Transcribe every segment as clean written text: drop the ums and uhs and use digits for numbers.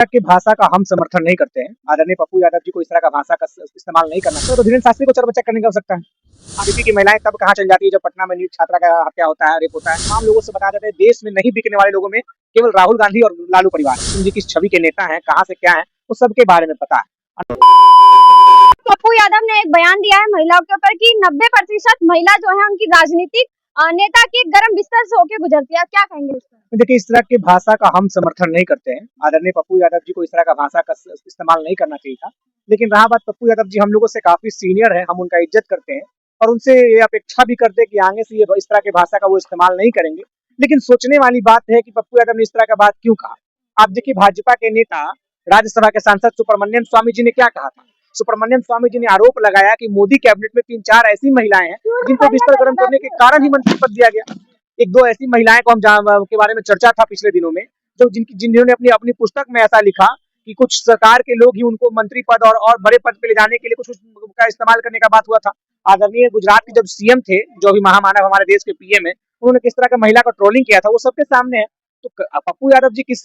तरह की भाषा का हम समर्थन नहीं करते हैं। आदरणीय पप्पू यादव जी को इस तरह का भाषा का इस्तेमाल नहीं करना चाहिए। तो धीरेन्द्र शास्त्री को चरबच्चा करने की आवश्यकता है। बीजेपी की महिलाएं तब कहाँ चल जाती है जब पटना में नीट छात्रा का हत्या होता है, रेप होता है। तमाम लोगों से बताया जाता है देश में नहीं बिकने वाले लोगों में केवल राहुल गांधी और लालू परिवार जी किस छवि के नेता है, कहाँ से क्या है, वो सबके बारे में पता है। पप्पू यादव ने एक बयान दिया है महिलाओं के ऊपर कि 90% महिला जो है उनकी राजनीतिक नेता के गर्म बिस्तर से होकर गुजरती है। क्या कहेंगे इस पर? देखिए, इस तरह की भाषा का हम समर्थन नहीं करते हैं। आदरणीय पप्पू यादव जी को इस तरह का भाषा का इस्तेमाल नहीं करना चाहिए था। लेकिन रहा बात, पप्पू यादव जी हम लोगों से काफी सीनियर है, हम उनका इज्जत करते हैं और उनसे ये अपेक्षा भी करते हैं कि आगे से ये इस तरह की भाषा का वो इस्तेमाल नहीं करेंगे। लेकिन सोचने वाली बात है कि पप्पू यादव ने इस तरह का बात क्यों कहा। आप देखिए, भाजपा के नेता राज्यसभा के सांसद सुब्रमण्यम स्वामी जी ने क्या कहा था। सुब्रमण्यम स्वामी जी ने आरोप लगाया कि मोदी कैबिनेट में 3-4 ऐसी महिलाएं हैं जिनको बिस्तर गर्म करने के कारण ही मंत्री पद दिया गया। एक दो ऐसी महिलाएं को हम के बारे में चर्चा था पिछले दिनों में, जो जिन्होंने अपनी अपनी पुस्तक में ऐसा लिखा कि कुछ सरकार के लोग ही उनको मंत्री पद और बड़े पद पे ले जाने के लिए कुछ का इस्तेमाल करने का बात हुआ था। आदरणीय गुजरात के जब सीएम थे, जो अभी महामानव हमारे देश के पीएम है, उन्होंने किस तरह का महिला का ट्रोलिंग किया था वो सबके सामने है। तो पप्पू यादव जी किस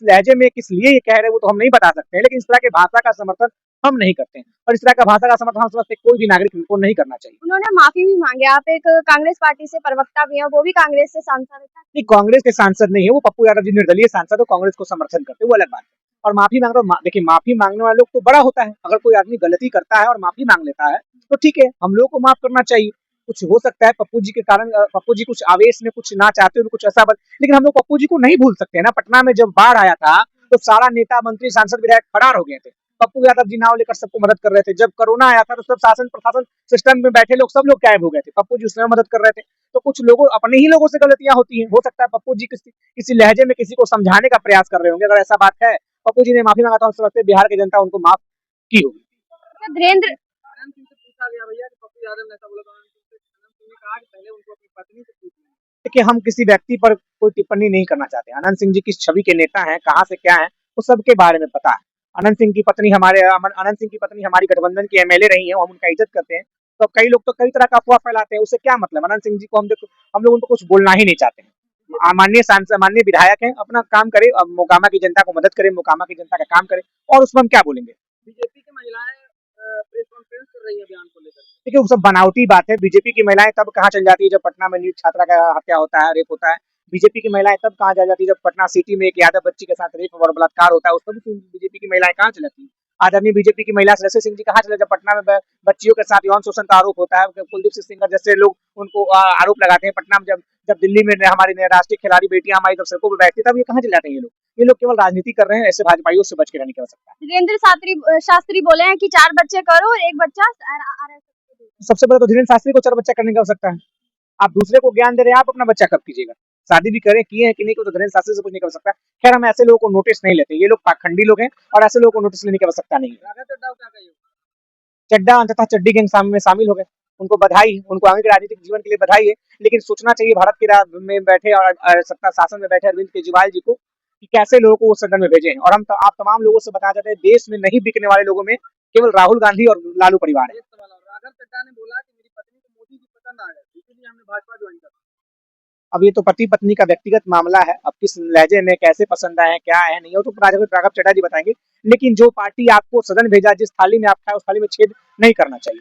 लहजे में किस लिए ये कह रहे हैं वो तो हम नहीं बता सकते हैं, लेकिन इस तरह के भाषा का समर्थन हम नहीं करते हैं और इस तरह का भाषा का समर्थन हम समझते कोई भी नागरिक को नहीं करना चाहिए। उन्होंने माफी भी मांगी। आप एक कांग्रेस पार्टी से प्रवक्ता भी हैं, वो भी कांग्रेस से सांसद है। नहीं, कांग्रेस के सांसद नहीं है वो। पप्पू यादव जी निर्दलीय सांसद है, कांग्रेस को समर्थन करते हैं, वो अलग बात है। और माफी मांग रहा, देखिए माफी मांगने वाले लोग तो बड़ा होता है। अगर कोई आदमी गलती करता है और माफी मांग लेता है तो ठीक है, हम लोगों को माफ करना चाहिए। कुछ हो सकता है पप्पू जी के कारण, पप्पू जी कुछ आवेश में कुछ ना चाहते हुए कुछ ऐसा लेकिन हम लोग पप्पू जी को नहीं भूल सकते ना। पटना में जब बाढ़ आया था तो सारा नेता मंत्री सांसद विधायक फरार हो गए थे। पप्पू यादव जी नाव लेकर सबको मदद कर रहे थे। जब कोरोना आया था तो सब शासन प्रशासन सिस्टम में बैठे लोग सब लोग गायब हो गए थे, पप्पू जी उसमें मदद कर रहे थे। तो कुछ लोगों, अपने ही लोगों से गलतियां होती हैं। हो सकता है पप्पू जी किसी लहजे में किसी को समझाने का प्रयास कर रहे होंगे। अगर ऐसा बात है, पप्पू जी ने माफी मांगा था, हम समझते हैं बिहार की जनता उनको माफ की होगी। धीरेन्द्र देखिए, हम किसी व्यक्ति पर कोई टिप्पणी नहीं करना चाहते। अनंत सिंह जी किस छवि के नेता हैं, कहाँ से क्या है, वो सबके बारे में पता है। अनंत सिंह की पत्नी हमारी गठबंधन की एमएलए रही है, हम उनका इज्जत करते हैं। तो कई लोग तो कई तरह का अफवाह फैलाते हैं, उससे क्या मतलब। अनंत सिंह जी को हम लोग उनको कुछ बोलना ही नहीं चाहते हैं। माननीय सांसद, माननीय विधायक हैं, अपना काम करे, मोकामा की जनता को मदद करे, मोकामा की जनता का काम करे, और उसमें हम क्या बोलेंगे। बीजेपी की महिलाएं प्रेस कॉन्फ्रेंस कर रही है बयान को लेकर। देखिए, वो सब बनावटी बात है। बीजेपी की महिलाएं तब कहाँ चल जाती है जब पटना में नीट छात्रा का हत्या होता है, रेप होता है। बीजेपी की महिलाएं तब कहाँ चल जाती है जब पटना सिटी में एक यादव बच्ची के साथ रेप और बलात्कार होता है, उस समय बीजेपी की महिलाएं कहाँ चल जाती है। आदरणीय बीजेपी की महिला सरस्वती सिंह जी कहाँ चले जब पटना में बच्चियों के साथ यौन शोषण का आरोप होता है। कुलदीप सिंह सेंगर जैसे लोग उनको आरोप लगाते हैं। पटना में जब दिल्ली में हमारी राष्ट्रीय खिलाड़ी बेटियां हमारी जब सड़कों पर बैठती तब ये कहाँ चले जाते हैं। ये लोग केवल राजनीति कर रहे हैं। ऐसे भाजपाइयों से बच के रहने की आवश्यकता है। धीरेन्द्र शास्त्री बोले हैं कि 4 बच्चे करो और 1 बच्चा सबसे पहले तो धीरेन्द्र शास्त्री को 4 बच्चा करने की आवश्यकता है। आप दूसरे को ज्ञान दे रहे हैं, आप अपना बच्चा कब कीजिएगा। शादी भी करें, किए हैं कि नहीं, तो धीरेन्द्र शास्त्री से कुछ नहीं कर सकता। खैर, हम ऐसे लोगों को नोटिस नहीं लेते, ये लोग पाखंडी लोग हैं और ऐसे लोगों को नोटिस लेने की आवश्यकता नहीं है। चड्डा अंततः चड्डी गैंग में शामिल हो गए, उनको बधाई, उनको आगे के राजनीतिक जीवन के लिए बधाई है। लेकिन सोचना चाहिए भारत के में बैठे और सत्ता शासन में बैठे अरविंद केजरीवाल जी को कि कैसे लोगों को वो सदन में भेजे हैं। और आप तमाम लोगों से बताना चाहते हैं देश में नहीं बिकने वाले लोगों में केवल राहुल गांधी और लालू परिवार है। चड्डा ने बोला कि मेरी पत्नी को मोदी जी पसंद आ गए, इसीलिए हमने भाजपा ज्वाइन कर। अब ये तो पति पत्नी का व्यक्तिगत मामला है। अब किस लहजे में कैसे पसंद आए, क्या है नहीं, हो तो राघव चड्डा जी बताएंगे। लेकिन जो पार्टी आपको सदन भेजा, जिस थाली में आप खाए उस थाली में छेद नहीं करना चाहिए।